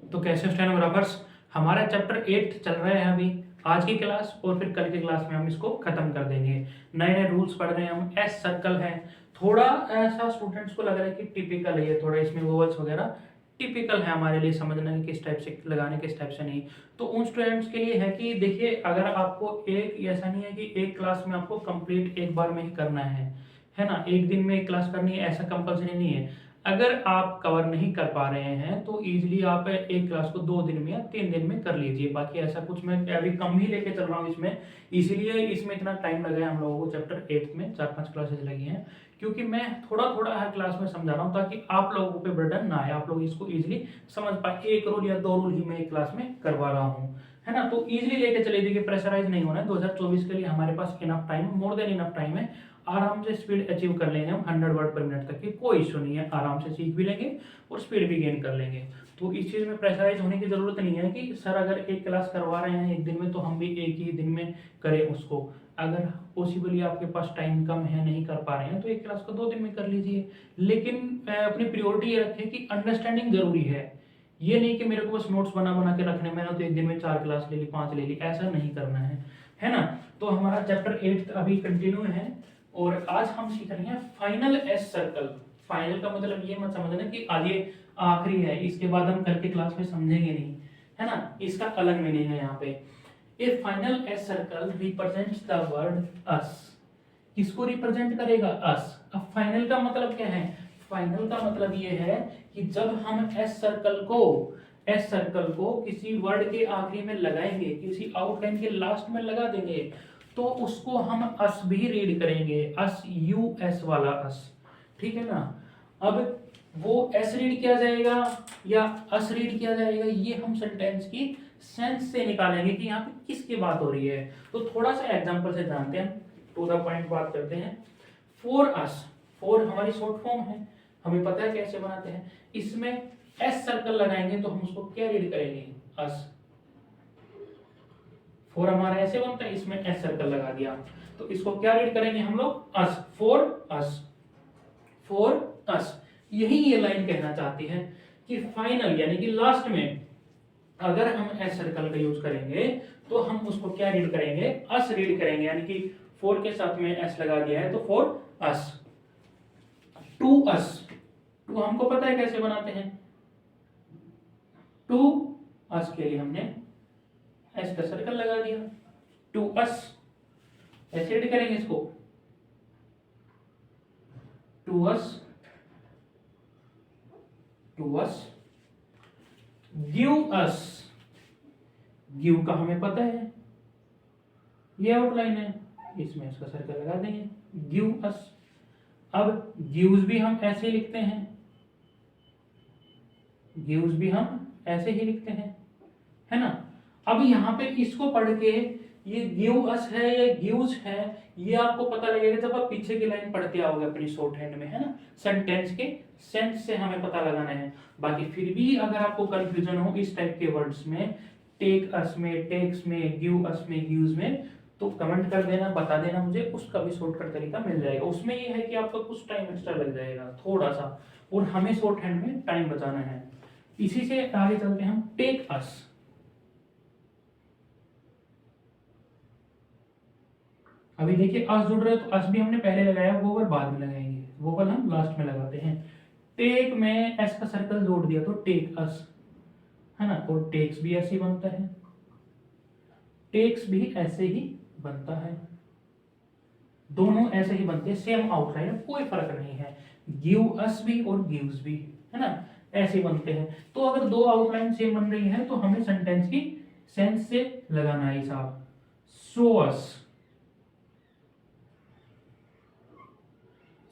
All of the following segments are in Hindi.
तो कैसे स्टेनोग्राफर्स, हमारा चैप्टर 8 चल रहा है अभी, आज की क्लास और फिर कल की क्लास में हम इसको खत्म कर देंगे। नए नए रूल्स पढ़ रहे हैं हम। एस सर्कल है, थोड़ा ऐसा स्टूडेंट्स को लग रहा है कि टिपिकल है ये, थोड़ा इसमें वोवल्स वगैरह टिपिकल है हमारे लिए समझना कि किस टाइप से लगाने किस टाइप से नहीं। तो उन स्टूडेंट्स के लिए है कि देखिए, अगर आपको एक ऐसा नहीं है कि एक क्लास में आपको कंप्लीट एक बार में ही करना है ना, एक दिन में एक क्लास करनी है ऐसा कंपलसरी नहीं है। अगर आप कवर नहीं कर पा रहे हैं तो इजीली आप एक क्लास को 2 दिन में या 3 दिन में कर लीजिए। बाकी ऐसा कुछ मैं अभी कम ही लेके चल रहा हूँ इसमें, इसीलिए इसमें इतना टाइम लगा है हम लोगों को। चैप्टर 8 में 4-5 क्लासेस लगी हैं, क्योंकि मैं थोड़ा थोड़ा हर क्लास में समझा रहा हूँ ताकि आप लोगों पे बर्डन ना आए, आप लोग इसको इजीली समझ पाए। एक रूल या 2 रूल ही मैं एक क्लास में करवा रहा हूँ, है ना। तो इजीली लेके चले, देखिए प्रेशराइज नहीं होना है। 2024 के लिए हमारे पास enough time, more than enough time है। आराम से स्पीड अचीव कर लेंगे हम 100 वर्ड पर मिनट तक की, कोई इशू नहीं है। आराम से सीख भी लेंगे और स्पीड भी गेन कर लेंगे। तो इस चीज़ में प्रेशराइज होने की ज़रूरत नहीं है कि सर अगर एक क्लास करवा रहे हैं एक दिन में तो हम भी एक ही दिन में करें उसको। अगर पॉसिबली आपके पास टाइम कम है, नहीं कर पा रहे हैं, तो एक क्लास को 2 दिन में कर लीजिए। लेकिन अपनी प्रायोरिटी ये रखें कि अंडरस्टैंडिंग जरूरी है। ये नहीं कि मेरे को बस नोट्स बना बना के रखने, मैंने तो एक दिन में 4 क्लास ले ली, 5 ले ली, ऐसा नहीं करना है ना। तो हमारा चैप्टर 8 अभी कंटिन्यू है और आज हम सीख रहे हैं फाइनल एस सर्कल। फाइनल का मतलब ये मत समझना कि आज ये आखिरी है, इसके बाद हम कल के क्लास में समझेंगे नहीं, है ना। इसका अलग मीनिंग है यहाँ पे। A final S circle represents the word us. किसको रिप्रेजेंट करेगा? अस। अब फाइनल का मतलब क्या है? फाइनल का मतलब ये है कि जब हम एस सर्कल को किसी वर्ड के आखिरी में लगाएंगे, किसी आउटलाइन के लास्ट में लगा देंगे, तो उसको हम अस भी रीड करेंगे। अस, यू एस वाला अस, ठीक है ना। अब वो एस रीड किया जाएगा या अस रीड किया जाएगा, ये हम सेंटेंस की सेंस से निकालेंगे कि यहाँ पे किसकी बात हो रही है। तो थोड़ा सा एग्जांपल से जानते हैं, टू द पॉइंट बात करते हैं। फॉर अस, फॉर हमारी शॉर्ट फॉर्म है, हमें पता है कैसे बनाते हैं। इसमें एस सर्कल लगाएंगे तो हम उसको क्या रीड करेंगे? अस। फॉर हमारा ऐसे बनता है, इसमें एस सर्कल लगा दिया तो इसको क्या रीड करेंगे हम लोग? Us. For us, for us. यही ये लाइन कहना चाहती है कि फाइनल यानी कि लास्ट में अगर हम एस सर्कल का यूज करेंगे तो हम उसको क्या रीड करेंगे? अस रीड करेंगे। यानी कि फोर के साथ में एस लगा दिया है तो फॉर अस, टू अस। टू हमको पता है कैसे बनाते हैं, टू अस के लिए हमने एस का सर्कल लगा दिया, टू अस। ऐसे रीड करेंगे इसको, to us, to us. Give us, give का हमें पता है ये आउटलाइन है, इसमें इसका सर्कल लगा देंगे, गिव अस। अब गिव्स भी हम ऐसे ही लिखते हैं, गिव्स भी हम ऐसे ही लिखते हैं, है ना। अब यहाँ पे इसको पढ़ के ये गिव अस है या गिव्स है, ये आपको पता लगेगा जब आप पीछे की लाइन पढ़ते आओगे अपनी शॉर्ट हैंड में, है ना। सेंटेंस के सेंस से हमें पता लगाना है। बाकी फिर भी अगर आपको कंफ्यूजन हो इस टाइप के वर्ड्स में, टेक अस में, टेक्स में, गिव अस में, गिव्स में, तो कमेंट कर देना, बता देना मुझे, उसका भी शॉर्टकट तरीका मिल जाएगा। उसमें ये है कि आपका कुछ टाइम एक्स्ट्रा लग जाएगा थोड़ा सा, और हमें शॉर्ट हैंड में टाइम बचाना है। इसी से आगे चलते हैं हम। टेक अस, अभी देखिए अस जुड़ रहा है तो अस भी हमने पहले लगाया, वोवल बाद में लगाएंगे, वोवल हम लास्ट में लगाते हैं। टेक में एस का सर्कल जोड़ दिया तो टेक अस, है ना। और टेक्स भी ऐसे ही बनता है, टेक्स भी ऐसे ही बनता है, दोनों ऐसे ही बनते हैं, सेम आउटलाइन, कोई फर्क नहीं है। गिव अस भी और गिव्स भी, है ना, ऐसे बनते हैं। तो अगर दो आउटलाइन सेम बन रही है तो हमें सेंटेंस की सेंस से लगाना है हिसाब। शो अस,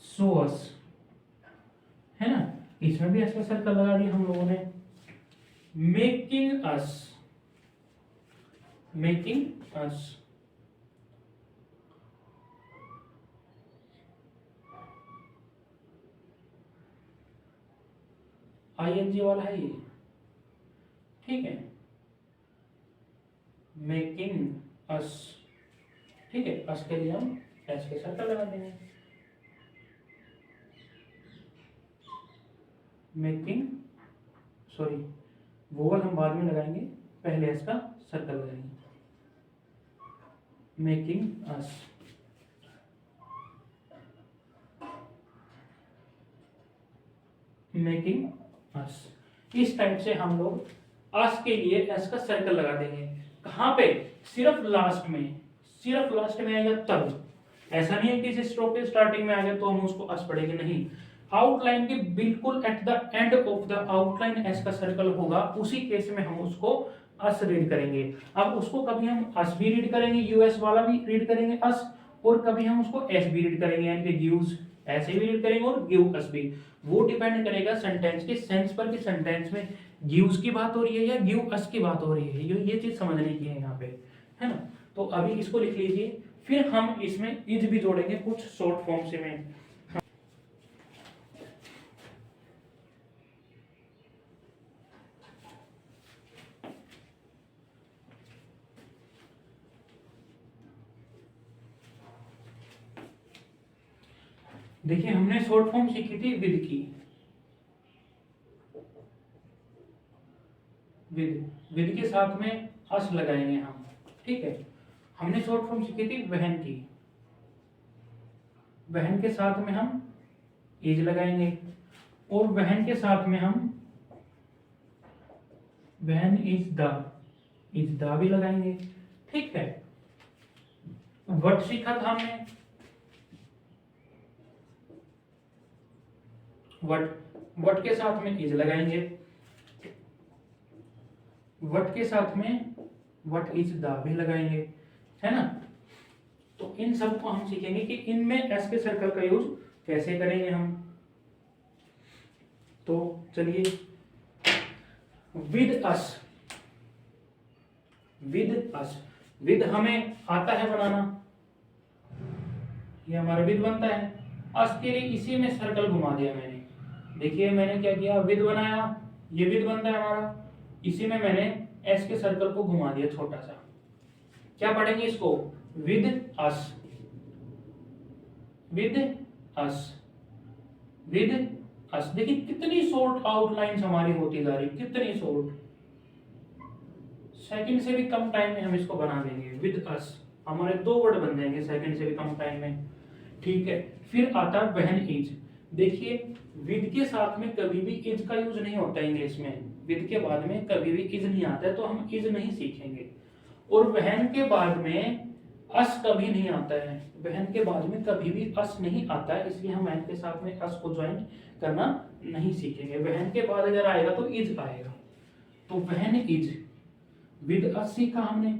शो अस, है ना, इसमें भी ऐसा सर्कल लगा दिया हम लोगों ने। Making us, making us, ING वाला है ये, ठीक है। मेकिंग अस, ठीक है। अस के लिए हम एस के सर्कल लगा देंगे। मेकिंग, सॉरी, वोवल हम बाद में लगाएंगे, पहले एस का सर्कल लगाएंगे। मेकिंग अस, मेकिंग अस। इस टाइप से हम लोग अस के लिए एस का सर्कल लगा देंगे। कहाँ पे? सिर्फ लास्ट में, सिर्फ लास्ट में आएगा तब। ऐसा नहीं है कि इस स्ट्रोक के स्टार्टिंग में आ गया तो हम उसको अस पढ़ेंगे, नहीं। आउटलाइन के बिल्कुल at the end of the outline S का सर्कल होगा, उसी केस में हम उसको अस रीड करेंगे। अब उसको कभी हम अस भी रीड करेंगे, यूएस वाला भी रीड करेंगे अस, और कभी हम उसको एस भी रीड करेंगे, यानी कि गिव्स ऐसे भी रीड करेंगे और गिव अस भी। वो डिपेंड करेगा सेंटेंस के सेंस पर कि सेंटेंस में गिव्स की बात हो रही है या गिव अस की बात हो रही है। ये चीज समझने की है यहाँ पे, है ना। तो अभी इसको लिख लीजिए, फिर हम इसमें इज भी जोड़ेंगे कुछ शॉर्ट फॉर्म से में। देखिए हमने शॉर्ट फॉर्म सीखी थी विद की, विद के साथ में अस लगाएंगे हम, ठीक है। हमने शॉर्ट फॉर्म सीखी थी वहन की, वहन के साथ में हम इज लगाएंगे, और वहन के साथ में हम वहन इज द भी लगाएंगे, ठीक है। वट सीखा था हमने, वट के साथ में इज लगाएंगे, वट के साथ में वट इज द भी लगाएंगे, है ना। तो इन सब को हम सीखेंगे कि इनमें एस के सर्कल का यूज कैसे करेंगे हम। तो चलिए, with us, with us, with हमें आता है बनाना, ये हमारा विद बनता है। अस के लिए इसी में सर्कल घुमा दिया मैंने, देखिए मैंने क्या किया, विद बनाया, ये विद बनता है हमारा, इसी में मैंने एस के सर्कल को घुमा दिया छोटा सा। क्या पढ़ेंगे इसको? With us, with us, with us. देखिए कितनी शॉर्ट आउटलाइंस हमारी होती जा रही, कितनी शॉर्ट, सेकंड से भी कम टाइम में हम इसको बना देंगे। विद अस हमारे 2 वर्ड बन जाएंगे सेकंड से भी कम टाइम में, ठीक है। फिर आता है वहन इज। देखिए विद के साथ में कभी भी इज का यूज नहीं होता है इंग्लिश में, विद के बाद में कभी भी इज नहीं आता है, तो हम इज नहीं सीखेंगे। और वहन के बाद में अस कभी नहीं आता है, वहन के बाद में कभी भी अस नहीं आता है, इसलिए हम वहन के साथ में अस को ज्वाइन करना नहीं सीखेंगे। वहन के बाद अगर आएगा तो इज आएगा। तो वहन इज, विद अस सीखा हमने,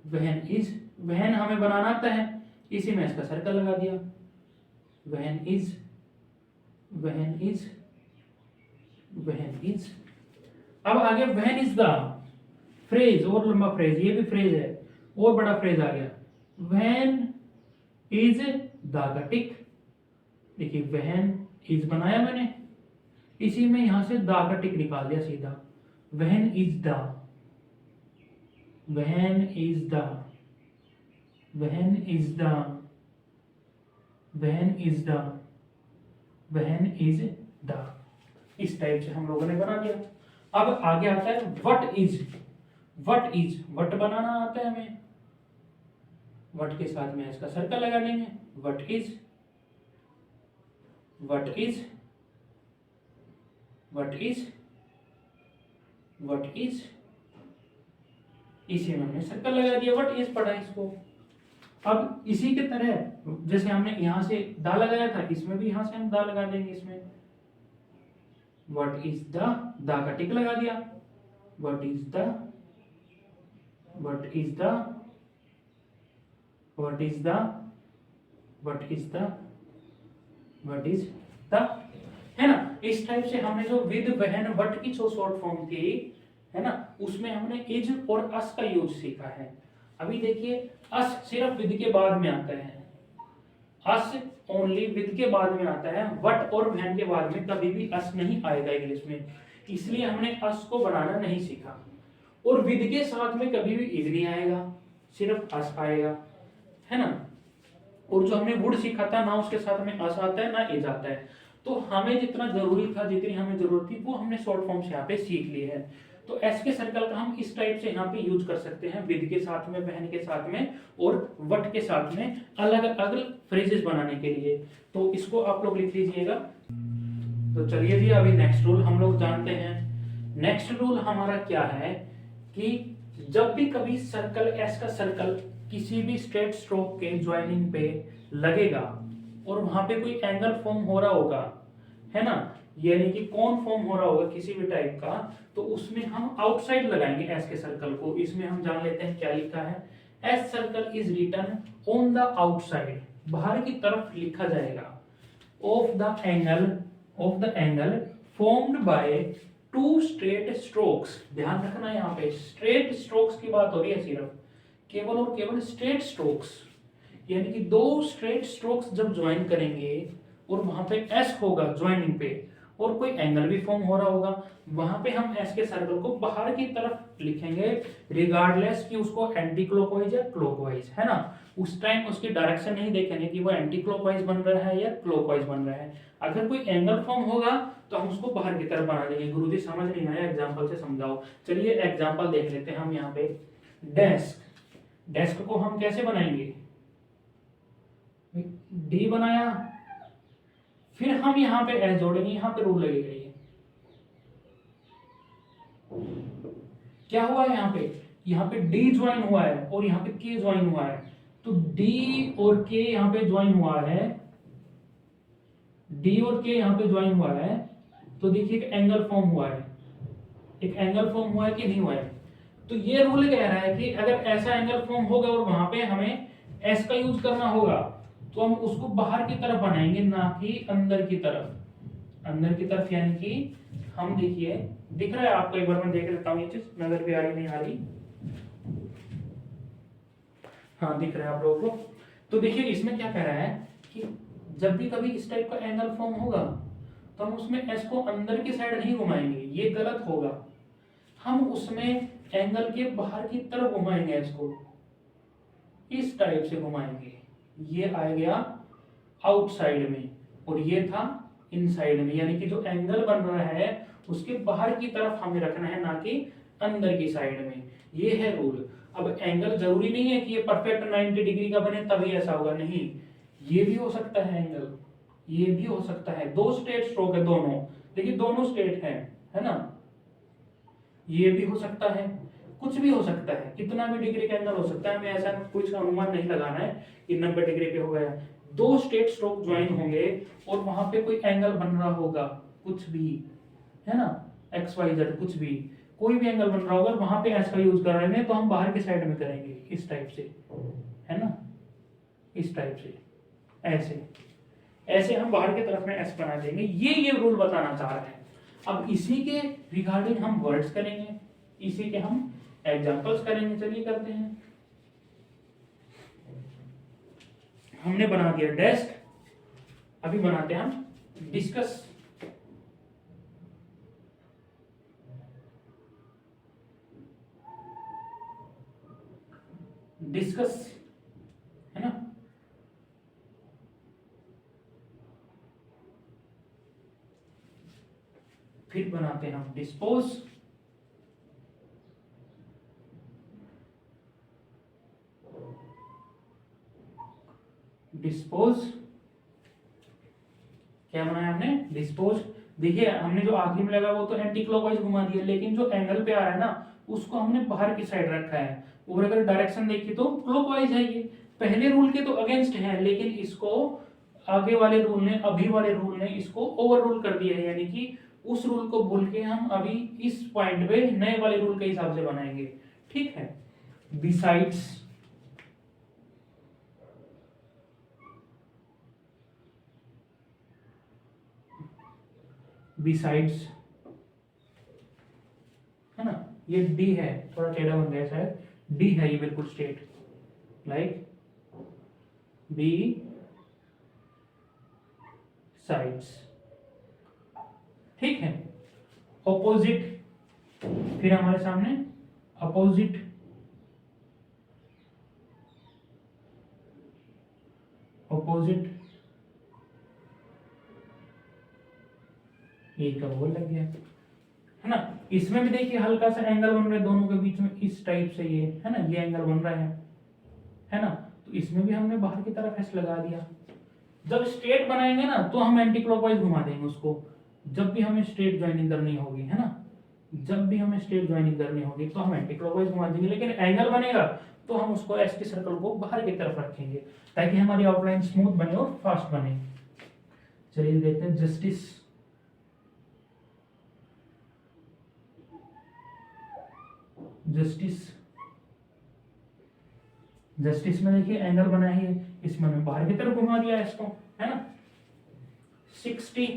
वहन इज, वहन हमें बनाना आता है, इसी में इसका सर्कल लगा दिया। वहन इज, वहन इज, वहन इज। अब आगे वहन इज द फ्रेज, और लंबा फ्रेज, ये भी फ्रेज है, और बड़ा फ्रेज आ गया। वहन इज द का टिक। देखिए वहन इज बनाया मैंने, इसी में यहां से द का टिक निकाल दिया सीधा। वहन इज द, वहन इज द, वहन इज द, वहन इज द, वहन इज द। इस टाइप से हम लोगों ने बना दिया। अब आगे आता है what is. What is, what बनाना आता है हमें, व्हाट के साथ में इसका सर्कल लगा देंगे। What is, what is, what is, what is, इसी में हमने सर्कल लगा दिया। व्हाट इज पढ़ा इसको। अब इसी के तरह जैसे हमने यहां से दा लगाया था, इसमें भी यहां से हम दा लगा देंगे इसमें। व्हाट इज द का टिक लगा दिया। What is the, what is the, what is the, what is the, what is the, है ना। इस टाइप से हमने जो विद, वहन, व्हाट की जो शॉर्ट फॉर्म थी, है ना, उसमें हमने इज और अस का यूज सीखा है। अभी देखिए अस सिर्फ विद के बाद में आता है, अस ओनली विद के बाद में आता है। व्हाट और वहन के बाद में कभी भी अस नहीं आएगा इंग्लिश में, इसलिए हमने अस को बनाना नहीं सीखा। और विद के साथ में कभी भी इज नहीं आएगा, सिर्फ अस आएगा, है ना। और जो हमने वुड सीखा था ना, उसके साथ में अस आता है ना इज आता है। तो हमें जितना जरूरी था, जितनी हमें जरूरत थी, वो हमने शॉर्ट फॉर्म से यहाँ पे सीख लिए है। तो एस के सर्कल का हम इस टाइप से यहाँ पे यूज कर सकते हैं, विद के साथ में, वहन के साथ में और वट के साथ में, अलग अलग फ्रेजेस बनाने के लिए। तो इसको आप लोग लिख लीजिएगा। तो चलिए जी, अभी नेक्स्ट रूल हम लोग जानते हैं। नेक्स्ट रूल हमारा क्या है कि जब भी कभी सर्कल, एस का सर्कल किसी भी स्ट्रेट स्ट्रोक के ज्वाइनिंग पे लगेगा और वहां पे कोई एंगल फॉर्म हो रहा होगा, है ना, यानी कि कौन फॉर्म हो रहा होगा किसी भी टाइप का, तो उसमें हम आउटसाइड लगाएंगे एस के सर्कल को। इसमें हम जान लेते हैं क्या लिखा है। S circle is written on the outside, बाहर की तरफ लिखा जाएगा, of the angle formed by two straight strokes. ध्यान रखना, यहाँ पे स्ट्रेट स्ट्रोक्स की बात हो रही है, सिर्फ केवल और केवल स्ट्रेट स्ट्रोक्स, यानी कि दो स्ट्रेट स्ट्रोक्स जब ज्वाइन करेंगे और वहां पे एस होगा ज्वाइनिंग पे और कोई एंगल भी फॉर्म हो रहा होगा, वहां पे हम एस के सर्कल को बाहर की तरफ लिखेंगे, रिगार्डलेस कि उसको एंटी क्लॉकवाइज या क्लॉकवाइज, है ना। उस टाइम उसकी डायरेक्शन नहीं देखेंगे कि वो एंटी क्लॉकवाइज बन रहा है या क्लॉकवाइज बन रहा है। अगर कोई एंगल फॉर्म होगा तो हम उसको बाहर की तरफ बना देंगे। गुरुजी समझ नहीं आया, एग्जांपल से समझाओ। चलिए एग्जांपल देख लेते हैं हम यहाँ पे। डेस्क, डेस्क को हम कैसे बनाएंगे, डी बनाया, फिर हम यहाँ पे एस जोड़ेंगे, यहाँ पे रूल लगेगा। ये क्या हुआ है, यहाँ पे डी ज्वाइन हुआ है और यहाँ पे के ज्वाइन हुआ है। तो डी और के यहाँ पे ज्वाइन हुआ है, डी और के यहाँ पे ज्वाइन हुआ है, तो देखिए एक एंगल फॉर्म हुआ है। एक एंगल फॉर्म हुआ है कि नहीं हुआ है। तो ये रूल कह रहा है कि अगर ऐसा एंगल फॉर्म होगा और वहां पे हमें एस का यूज करना होगा, तो हम उसको बाहर की तरफ बनाएंगे, ना कि अंदर की तरफ। अंदर की तरफ यानी कि हम, देखिए दिख रहा है आपको, एक बार मैं देख लेता हूँ, ये चीज नजर भी आ रही नहीं आ रही, हाँ दिख रहा है आप लोगों को। तो देखिए इसमें क्या कह रहा है कि जब भी कभी इस टाइप का एंगल फॉर्म होगा तो हम उसमें एस को अंदर की साइड नहीं घुमाएंगे, ये गलत होगा। हम उसमें एंगल के बाहर की तरफ घुमाएंगे, इसको इस टाइप से घुमाएंगे। ये आ गया आउटसाइड में और ये था इनसाइड में, यानी कि जो एंगल बन रहा है उसके बाहर की तरफ हमें रखना है, ना कि अंदर की साइड में। ये है रूल। अब एंगल जरूरी नहीं है कि ये परफेक्ट 90 डिग्री का बने तभी ऐसा होगा, नहीं, ये भी हो सकता है एंगल, ये भी हो सकता है। दो स्ट्रेट स्ट्रोक है दोनों, देखिए दोनों स्ट्रेट है ना, ये भी हो सकता है, कुछ भी हो सकता है, कितना भी डिग्री का एंगल हो सकता है। हमें ऐसा कुछ अनुमान नहीं लगाना है कि 90 डिग्री पे हो गया। दो स्ट्रेट स्ट्रोक ज्वाइन होंगे और वहां पे कोई एंगल बन रहा होगा, कुछ भी, है ना, एक्स वाई जेड, कुछ भी, कोई भी एंगल बन रहा होगा, वहां पे एस का यूज कर रहे हैं, तो हम बाहर की साइड में करेंगे, इस टाइप से, है ना, इस टाइप से, ऐसे ऐसे हम बाहर की तरफ में एस बना देंगे। ये रूल बताना चाह रहे हैं। अब इसी के रिगार्डिंग हम वर्ड्स करेंगे, इसी के हम एग्जांपल्स करेंगे। चलिए करते हैं। हमने बना दिया डेस्क, अभी बनाते हैं हम डिस्कस। डिस्कस, है ना, फिर बनाते हैं हम डिस्पोज, डिस्पोज, क्या बनाया हमने, डिस्पोज। देखिए हमने जो आखिरी में लगा वो तो एंटी क्लॉकवाइज घुमा दिया, लेकिन जो एंगल पे आ रहा है ना उसको हमने बाहर की साइड रखा है, और अगर डायरेक्शन देखी तो क्लॉकवाइज है। ये पहले रूल के तो अगेंस्ट है, लेकिन इसको आगे वाले रूल ने, अभी वाले रूल ने इसको ओवर रूल कर दिया है, यानी कि उस रूल को भूल के हम अभी इस पॉइंट पे नए वाले रूल के हिसाब से बनाएंगे। ठीक है। बिसाइड्स, बिसाइड्स, है ना, ये डी है, थोड़ा टेढ़ा बन गया शायद, डी है ये बिल्कुल स्ट्रेट, लाइक बी साइड्स। ठीक है। ऑपोजिट, फिर हमारे सामने अपोजिट, ऑपोजिट, ए का वोवल लग गया, है ना। इसमें भी देखिए हल्का सा एंगल बन रहा है दोनों के बीच में, इस टाइप से ये, है ना, ये एंगल बन रहा है ना। तो इसमें भी हमने बाहर की तरफ एस लगा दिया। जब स्ट्रेट बनाएंगे ना तो हम एंटी क्लॉकवाइज घुमा देंगे उसको, जब भी हमें स्ट्रेट ज्वाइनिंग करनी होगी, है ना, जब भी हमें स्ट्रेट ज्वाइनिंग करनी होगी तो हम एंटी क्लॉकवाइज घुमा देंगे। लेकिन एंगल बनेगा तो हम उसको एस के सर्कल को बाहर की तरफ रखेंगे ताकि हमारी आउटलाइन स्मूथ बने और फास्ट बने। चलिए देखते हैं जस्टिस। जस्टिस में देखिए एंगल बना है, इसमें हमने बाहर की तरफ घुमा दिया इसको, है ना। 60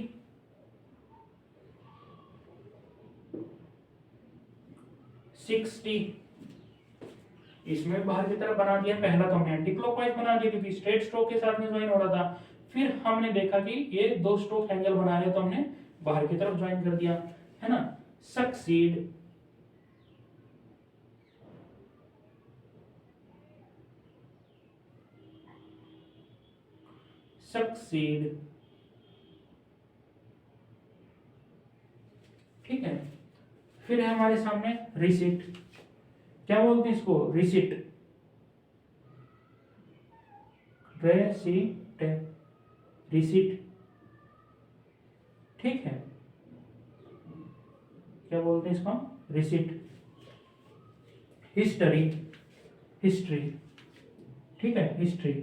इसमें बाहर की तरफ बना दिया। पहला तो हमने एंटी क्लॉकवाइज बना दिया क्योंकि स्ट्रेट स्ट्रोक के साथ में ज्वाइन हो रहा था। फिर हमने देखा कि ये दो स्ट्रोक एंगल बना रहे तो हमने बाहर की तरफ ज्वाइन कर दिया, है ना। सक्सीड, ठीक है। फिर है हमारे सामने रिसिट, क्या बोलते हैं इसको, रिसिट, रिसिट, ठीक है, क्या बोलते हैं इसको, रिसिट। हिस्ट्री, ठीक है, हिस्ट्री।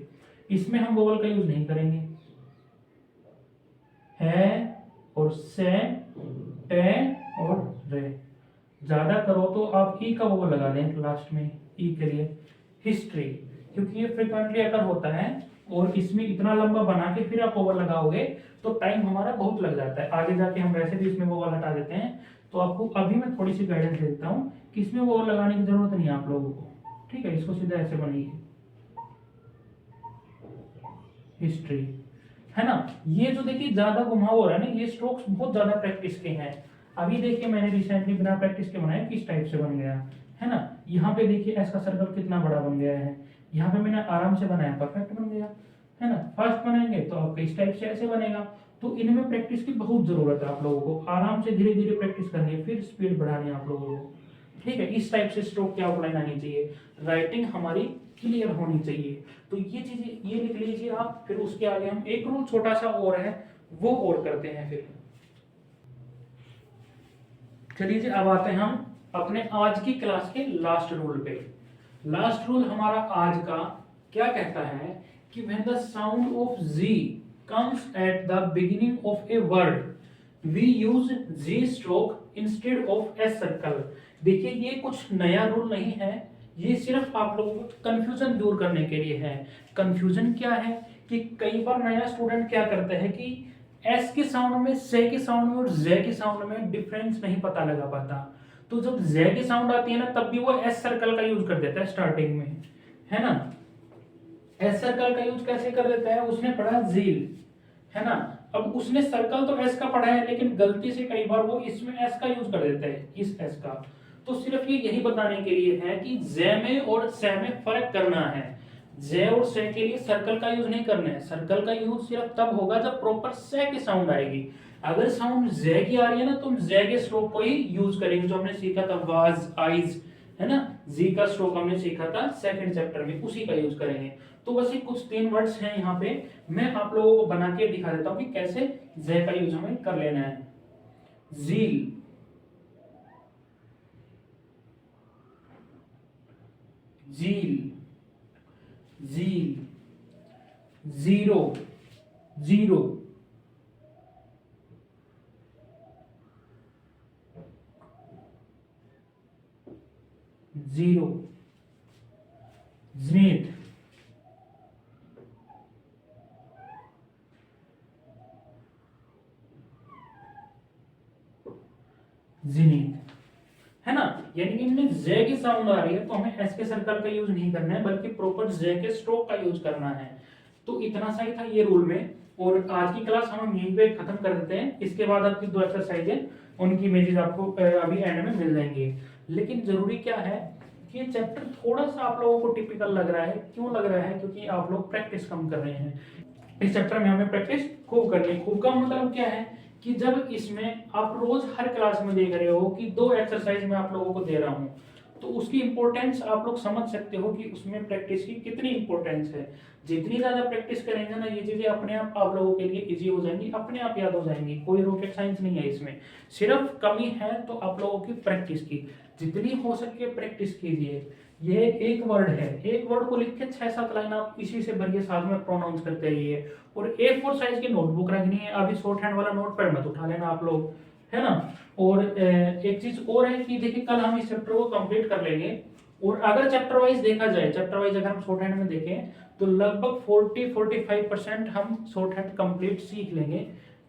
इसमें हम वोवल का यूज नहीं करेंगे, है और से, टे और रे। ज्यादा करो तो आप ई का वोवल लगा दें लास्ट में, ई के लिए। हिस्ट्री, क्योंकि ये फ्रिक्वेंटली अगर होता है और इसमें इतना लंबा बना के फिर आप वोवल लगाओगे तो टाइम हमारा बहुत लग जाता है। आगे जाके हम वैसे भी इसमें वोवल हटा देते हैं, तो आपको अभी मैं थोड़ी सी गाइडेंस दे देता हूँ कि इसमें वोवल लगाने की जरूरत नहीं है आप लोगों को, ठीक है। इसको सीधा ऐसे बनाइए, हिस्ट्री, है ना। ये जो देखिए ज्यादा घुमाव हो रहा है ना, ये स्ट्रोक्स बहुत ज्यादा प्रैक्टिस के हैं। अभी देखिए मैंने रिसेंटली बिना प्रैक्टिस के बनाया, किस टाइप से बन गया, है ना। यहाँ पे देखिए एस का सर्कल कितना बड़ा बन गया है, यहाँ पे मैंने आराम से बनाया, परफेक्ट बन गया, है ना। फास्ट बनाएंगे तो आपका इस टाइप से ऐसे बनेगा। तो इनमें प्रैक्टिस की बहुत जरूरत है आप लोगों को, आराम से धीरे धीरे प्रैक्टिस करनी है, फिर स्पीड बढ़ानी है आप लोगों को, ठीक है। इस टाइप से स्ट्रोक की आउटलाइन आनी चाहिए, राइटिंग हमारी क्लियर होनी चाहिए। तो ये चीजें ये लिख लीजिए आप। फिर उसके आगे हम एक रूल छोटा सा और है वो और करते हैं फिर। चलिए जी, अब आते हैं हम अपने आज की क्लास के लास्ट रूल पे। लास्ट रूल हमारा आज का क्या कहता है कि when the sound of Z comes at the beginning of a word, we use Z stroke instead of S circle। देखिए ये कुछ नया रूल नहीं है, ये सिर्फ आप लोगों को कंफ्यूजन दूर करने के लिए है। कंफ्यूजन क्या है कि कई बार नया स्टूडेंट क्या करता है कि एस के साउंड में, से के साउंड में और जे के साउंड में डिफरेंस नहीं पता लगा पाता। तो जब जे की साउंड आती है ना तब भी वो एस सर्कल का यूज कर देता है स्टार्टिंग में, है ना। एस सर्कल का यूज कैसे कर देता है, उसने पढ़ा जील, है ना। अब उसने सर्कल तो एस का पढ़ा है लेकिन गलती से कई बार वो इसमें एस का यूज कर देता है, इस एस का। तो सिर्फ ये यही बताने के लिए है कि जे में और से में फर्क करना है। जे और से के लिए सर्कल का यूज नहीं करना है, सर्कल का यूज सिर्फ तब होगा जब प्रॉपर से की साउंड आएगी। अगर साउंड जे की आ रही है ना तो हम जे के स्ट्रोक को ही यूज करेंगे, जो हमने सीखा था वाज, आइज, है ना। जी का स्ट्रोक हमने सीखा था सेकंड चैप्टर में, उसी का यूज करेंगे। तो बस ये कुछ 3 वर्ड्स हैं यहाँ पे, मैं आप लोगों को बना के दिखा देता हूँ कि कैसे जे का यूज हमें कर लेना है। जील, जील, जील, जीरो, जीरो, जीरो, ज़नीथ, ज़नीथ, है ना। यानी कि इनमें जे की साउंड आ रही है तो हमें एस के सर्कल का यूज नहीं करना है बल्कि प्रॉपर जे के स्ट्रोक का यूज करना है। तो इतना सा ही था ये रूल में, और आज की क्लास हम यहीं पे खत्म कर देते हैं। इसके बाद आपकी 2 एक्सरसाइज है, उनकी इमेजेस आपको अभी एंड में मिल जाएंगी। लेकिन जरूरी क्या है कि ये चैप्टर थोड़ा सा आप लोगों को टिपिकल लग रहा है। क्यों लग रहा है? क्योंकि आप लोग प्रैक्टिस कम कर रहे हैं। इस चैप्टर में हमें प्रैक्टिस खूब करनी है। खूब का मतलब क्या है कि जब इसमें आप रोज हर क्लास में देख रहे हो कि 2 एक्सरसाइज मैं आप लोगों को दे रहा हूँ, तो उसकी इंपॉर्टेंस आप लोग समझ सकते हो कि उसमें प्रैक्टिस की कितनी इंपॉर्टेंस है। जितनी ज्यादा प्रैक्टिस करेंगे ना, ये चीजें अपने आप लोगों के लिए इजी हो जाएंगी, अपने आप याद हो जाएंगी। कोई रॉकेट साइंस नहीं है इसमें, सिर्फ कमी है तो आप लोगों की प्रैक्टिस की। जितनी हो सके प्रैक्टिस कीजिए। ये एक वर्ड है, एक वर्ड को लिख के 6-7 लाइन आप इसी से भरिए, साथ में प्रोनाउंस करते रहिए। और A4 साइज की नोटबुक रखनी है, अभी शॉर्ट हैंड वाला नोट पैड मत उठा लेना आप लोग, है ना। और एक चीज और है कि देखिए कल हम इस चैप्टर को कंप्लीट कर लेंगे। और अगर चैप्टर वाइज देखा जाए, चैप्टर वाइज अगर हम शॉर्ट हैंड में देखें तो लगभग 40-45% हम शॉर्ट हैंड कंप्लीट सीख लेंगे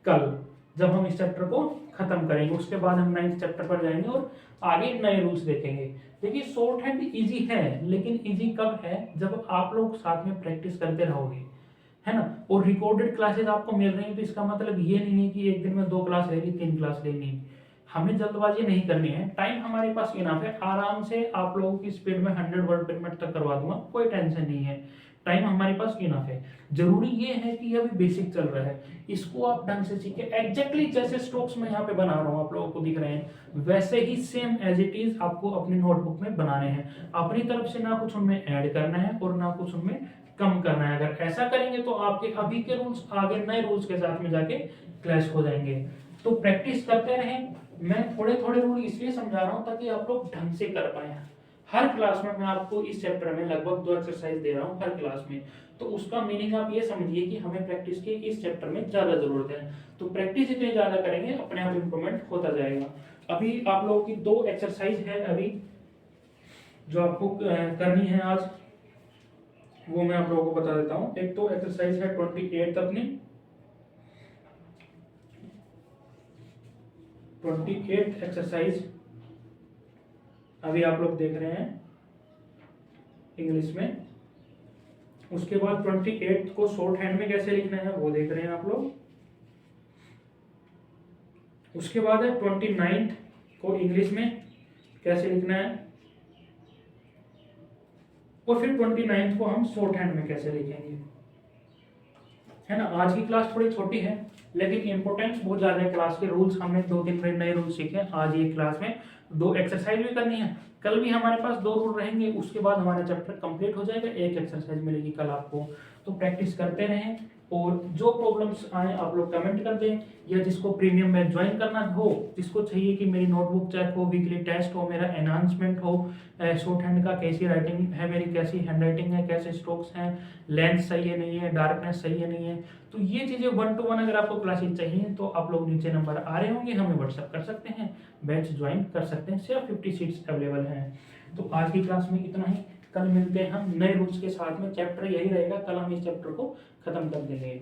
कल, जब हम इस चैप्टर को खत्म करेंगे। उसके बाद हम 9th चैप्टर पर जाएंगे और आगे नए रूल्स देखेंगे। देखिए शॉर्ट हैंड इजी है, लेकिन इजी कब है, जब आप लोग साथ में प्रैक्टिस करते रहोगे, है ना। और रिकॉर्डेड क्लासेस आपको मिल रही है, तो इसका मतलब ये नहीं है कि एक दिन में 2 क्लास ले ली, 3 क्लास ले ली। हमें जल्दबाजी नहीं करनी है, टाइम हमारे पास इनफ है। आराम से आप लोगों की स्पीड में 100 वर्ड पर मिनट तक करवा दूंगा, कोई टेंशन नहीं है। टाइम हमारे पास इनफ है। जरूरी ये है कि अभी बेसिक चल रहा है, इसको आप ढंग से सीखे। एग्जैक्टली जैसे स्ट्रोक्स में यहाँ पे बना रहा हूँ, आप लोगों को दिख रहे हैं, वैसे ही सेम एज इट इज आपको अपनी नोटबुक में बनाने हैं। अपनी तरफ से ना कुछ उनमें ऐड करना है और ना कुछ उनमें कम करना है। अगर ऐसा करेंगे तो आपके अभी के रूल्स आगे नए रूल्स के साथ में जाके क्लैश हो जाएंगे। तो प्रैक्टिस करते रहें। मैं थोड़े थोड़े रूल इसलिए समझा रहा हूँ ताकि आप लोग ढंग से कर पाए। हर क्लास में मैं आपको इस चैप्टर में लगभग 2 एक्सरसाइज दे रहा हूँ हर क्लास में, तो उसका मीनिंग आप ये समझिए कि हमें प्रैक्टिस की इस चैप्टर में ज्यादा जरूरत है। तो प्रैक्टिस जितनी ज्यादा करेंगे अपने आप इंप्रूवमेंट होता जाएगा। अभी आप लोगों की 2 एक्सरसाइज है अभी जो आपको करनी है आज, वो मैं आप लोगों को बता देता हूँ। एक तो एक्सरसाइज है 28 अपनी, 28 एक्सरसाइज अभी आप लोग देख रहे हैं इंग्लिश में। उसके बाद 28 को शॉर्ट हैंड में कैसे लिखना है वो देख रहे हैं आप लोग। उसके बाद है 29 को इंग्लिश में कैसे लिखना है, और फिर 29 को हम शॉर्ट हैंड में कैसे लिखेंगे, है ना। आज की क्लास थोड़ी छोटी है, लेकिन इंपॉर्टेंस बहुत ज्यादा है क्लास के। रूल्स हमने 2-3 नए रूल्स सीखे आज ये क्लास में। 2 एक्सरसाइज भी करनी है, कल भी हमारे पास 2 रूल रहेंगे, उसके बाद हमारा चैप्टर कंप्लीट हो जाएगा। 1 एक्सरसाइज मिलेगी कल आपको। तो प्रैक्टिस करते रहें, और जो प्रॉब्लम्स आए आप लोग कमेंट कर दें, या जिसको प्रीमियम में ज्वाइन करना हो, जिसको चाहिए कि मेरी नोटबुक चेक हो, वीकली टेस्ट हो, मेरा एनहांसमेंट हो, शॉर्ट हैंड का कैसी राइटिंग है मेरी, कैसी हैंड राइटिंग है, कैसे स्ट्रोक्स हैं, लेंथ सही है नहीं है, डार्कनेस सही है नहीं है, तो ये चीज़ें 1 to 1 अगर आपको क्लासेस चाहिए तो आप लोग नीचे नंबर आ रहे होंगे, हमें व्हाट्सअप कर सकते हैं, बैच ज्वाइन कर सकते हैं। सिर्फ 50 सीट्स अवेलेबल हैं। तो आज की क्लास में इतना ही, कल मिलते हैं हम नए रूल्स के साथ में। चैप्टर यही रहेगा, कल हम इस चैप्टर को खत्म कर देंगे।